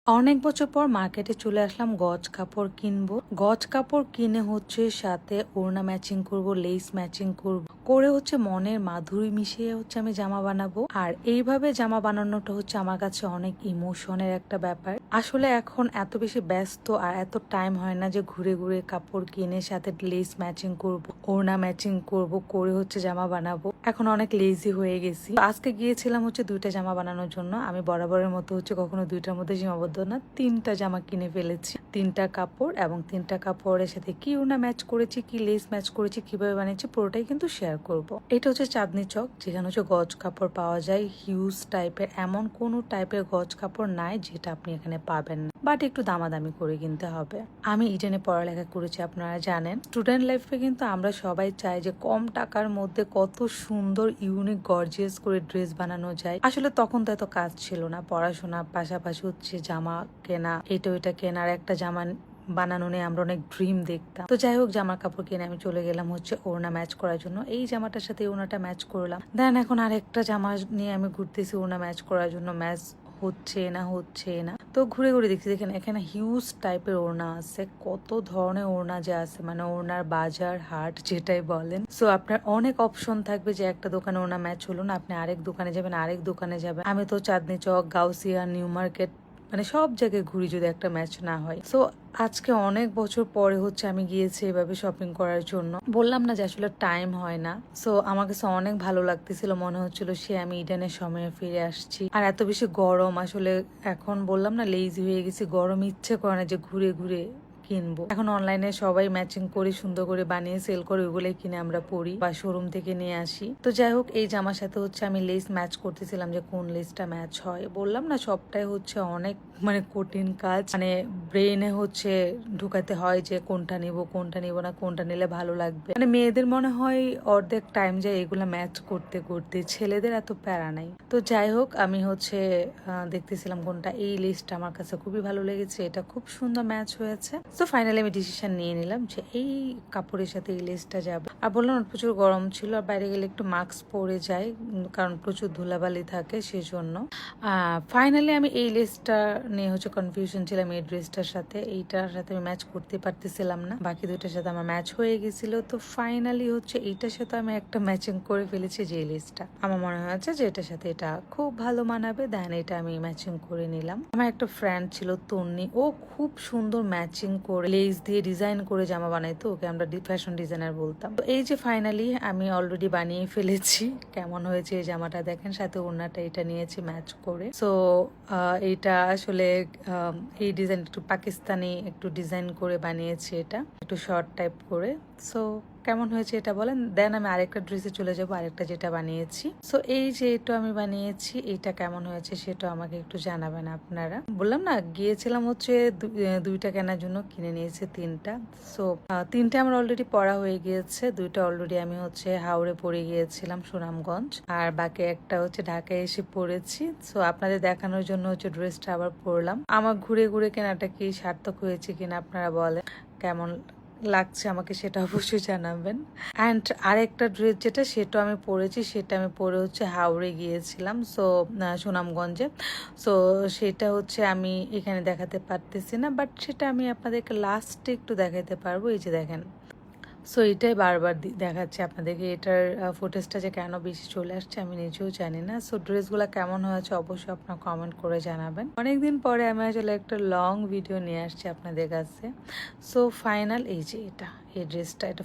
অনেক বছর পর মার্কেটে চলে আসলাম গজ কাপড় কিনবো। গজ কাপড় কিনে হচ্ছে সাথে ওড়না ম্যাচিং করব, লেস ম্যাচিং করব, করে হচ্ছে মনের মাধুরী মিশিয়ে হচ্ছে আমি জামা বানাবো। আর এইভাবে জামা বানানোটা হচ্ছে আমার কাছে অনেক ইমোশনের একটা ব্যাপার। আসলে এখন এত বেশি ব্যস্ত আর এত টাইম হয় না যে ঘুরে ঘুরে কাপড় কিনে সাথে লেস ম্যাচিং করব, ওড়না ম্যাচিং করব, করে হচ্ছে জামা বানাবো। এখন অনেক লেজি হয়ে গেছি। আজকে গিয়েছিলাম হচ্ছে 2টা জামা বানানোর জন্য। আমি বরাবরের মতো হচ্ছে কখনো 2টার মধ্যে সীমাবদ্ধ না, 3টা জামা কিনে ফেলেছি। 3টা কাপড় এবং 3টা কাপড়ের সাথে কি ওড়না ম্যাচ করেছি, কি লেস ম্যাচ করেছি, কিভাবে বানিয়েছি পুরোটাই কিন্তু শেয়ার করব। এটা হচ্ছে চাঁদনি চক, যেখানে হচ্ছে গজ কাপড় পাওয়া যায় হিউজ টাইপের। এমন কোনো টাইপের গজ কাপড় নাই যেটা আপনি এখানে পাবেন না, বাট একটু দামাদামি করে কিনতে হবে। আমি ইডেনে পড়ালেখা করেছি, আপনারা জানেন। স্টুডেন্ট লাইফে কিন্তু আমরা সবাই চাই যে কম টাকার মধ্যে কত সুন্দর ইউনিক গর্জিয়াস করে ড্রেস বানানো যায়। আসলে তখন তো এত কাজ ছিল না, পড়াশোনা পাশাপাশি হচ্ছে জামা কেনা, এটা ওইটা কেনার একটা জামা বানানো নিয়ে আমরা অনেক ড্রিম দেখতাম। তো যাই হোক, জামার কাপড় কিনে আমি চলে গেলাম হচ্ছে ওড়না ম্যাচ করার জন্য। এই জামাটার সাথে ওড়নাটা ম্যাচ করলাম, দেন এখন আরেকটা জামা নিয়ে আমি ঘুরতেছি ওড়না ম্যাচ করার জন্য। ম্যাচ হচ্ছে না তো ঘুরে ঘুরে দেখছি, দেখেন এখানে হিউজ টাইপের ওড়না আছে, কত ধরনের ওড়না যে আছে, মানে ওড়নার বাজার হাট যেটাই বলেন। সো আপনার অনেক অপশন থাকবে যে একটা দোকানে ওড়না ম্যাচ হলো না, আপনি আরেক দোকানে যাবেন, আরেক দোকানে যাবেন। আমি তো চাঁদনি চক, গাউসিয়া, নিউ মার্কেট, মানে সব জায়গায় ঘুরি যদি একটা ম্যাচ না হয়। সো আজকে অনেক বছর পরে হচ্ছে আমি গিয়েছি এভাবে শপিং করার জন্য। বললাম না যে আসলে টাইম হয় না। সো আমার কাছে অনেক ভালো লাগতেছিল, মনে হচ্ছিল সে আমি ইডেনের সময়ে ফিরে আসছি। আর এত বেশি গরম, আসলে এখন বললাম না লেজি হয়ে গেছি, গরম ইচ্ছে করে না যে ঘুরে ঘুরে কিনবো। এখন অনলাইনে সবাই ম্যাচিং করে সুন্দর করে বানিয়ে সেল করে, ওগুলোই কিনে আমরা পরি বা শোরুম থেকে নিয়ে আসি। তো যাই হোক, এই জামার সাথে হচ্ছে আমি লেস ম্যাচ করতেছিলাম যে কোন লেসটা ম্যাচ হয়। বললাম না সবটাই হচ্ছে অনেক মানে কঠিন কাজ, মানে ব্রেনে হচ্ছে ঢুকাতে হয় যে কোনটা নিব কোনটা নিব না, কোনটা নিলে ভালো লাগবে। মানে মেয়েদের মনে হয় অর্ধেক টাইম যায় এগুলা ম্যাচ করতে করতে, ছেলেদের এত প্যারা নাই। তো যাই হোক, আমি হচ্ছে দেখতেছিলাম কোনটা। এই লিস্টটা আমার কাছে খুবই ভালো লেগেছে, এটা খুব সুন্দর ম্যাচ হয়েছে। তো ফাইনালি আমি ডিসিশন নিয়ে নিলাম যে এই কাপড়ের সাথে এই লেসটা যাবে। আর বললাম প্রচুর গরম ছিল, আর বাইরে গেলে একটু মাস্ক পরে যাই, কারণ প্রচুর ধুলাবালি থাকে সেজন্য। ফাইনালি আমি এই লেসটা নিয়ে হচ্ছে কনফিউশন ছিলাম, এই ড্রেসটার সাথে এইটার সাথে আমি ম্যাচ করতে পারতেছিলাম না, বাকি দুইটার সাথে আমার ম্যাচ হয়ে গেছিল। তো ফাইনালি হচ্ছে এইটার সাথে আমি একটা ম্যাচিং করে ফেলেছি, যে লেসটা আমার মনে হয়েছে যে এটার সাথে এটা খুব ভালো মানাবে, দেন এটা আমি ম্যাচিং করে নিলাম। আমার একটা ফ্রেন্ড ছিল তন্নি, ও খুব সুন্দর ম্যাচিং করে লেস দিয়ে ডিজাইন করে জামা বানাইতো, ওকে আমরা ফ্যাশন ডিজাইনার বলতাম। তো এই যে ফাইনালি আমি অলরেডি বানিয়ে ফেলেছি। কেমন হয়েছে এই জামাটা দেখেন, সাথে ওড়নাটা এটা নিয়েছি ম্যাচ করে। সো এইটা আসলে এই ডিজাইন একটু পাকিস্তানি একটু ডিজাইন করে বানিয়েছি, এটা একটু শর্ট টাইপ করে। সো কেমন হয়েছে এটা বলেন, দেন আমি আরেকটা ড্রেসে চলে যাবো, আরেকটা যেটা বানিয়েছি। সো এই যে এটা আমি বানিয়েছি, এটা কেমন হয়েছে সেটা আমাকে একটু জানাবেন আপনারা। বললাম না গিয়েছিলাম হচ্ছে 2টা কেনার জন্য, কিনে নিয়েছি 3টা। সো 3টা আমার অলরেডি পরা হয়ে গিয়েছে, 2টা অলরেডি আমি হচ্ছে হাওড়ে পরে গিয়েছিলাম সুনামগঞ্জ, আর বাকি একটা হচ্ছে ঢাকায় এসে পরেছি। সো আপনাদের দেখানোর জন্য হচ্ছে ড্রেসটা আবার পরলাম। আমার ঘুরে ঘুরে কেনাটা কি সার্থক হয়েছে কিনা আপনারা বলেন, কেমন লাগছে আমাকে সেটা অবশ্যই জানাবেন। অ্যান্ড আরেকটা ড্রেস যেটা সেটা আমি পরেছি, সেটা আমি পরে হচ্ছে হাওড়ে গিয়েছিলাম, সো সুনামগঞ্জে। সো সেটা হচ্ছে আমি এখানে দেখাতে পারতেছি না, বাট সেটা আমি আপনাদেরকে লাস্টে একটু দেখাতে পারবো। এই যে দেখেন, সো এটাই বারবার দেখাচ্ছে আপনাদেরকে। এটার ফুটেজটা যে কেন বেশি চলে আসছে আমি নিজেও জানি না। সো ড্রেসগুলো কেমন হয়েছে অবশ্যই আপনার কমেন্ট করে জানাবেন। অনেকদিন পরে আমি আসলে একটা লং ভিডিও নিয়ে আসছি আপনাদের কাছে। সো ফাইনাল এই যে এটা, এই ড্রেসটা, এটা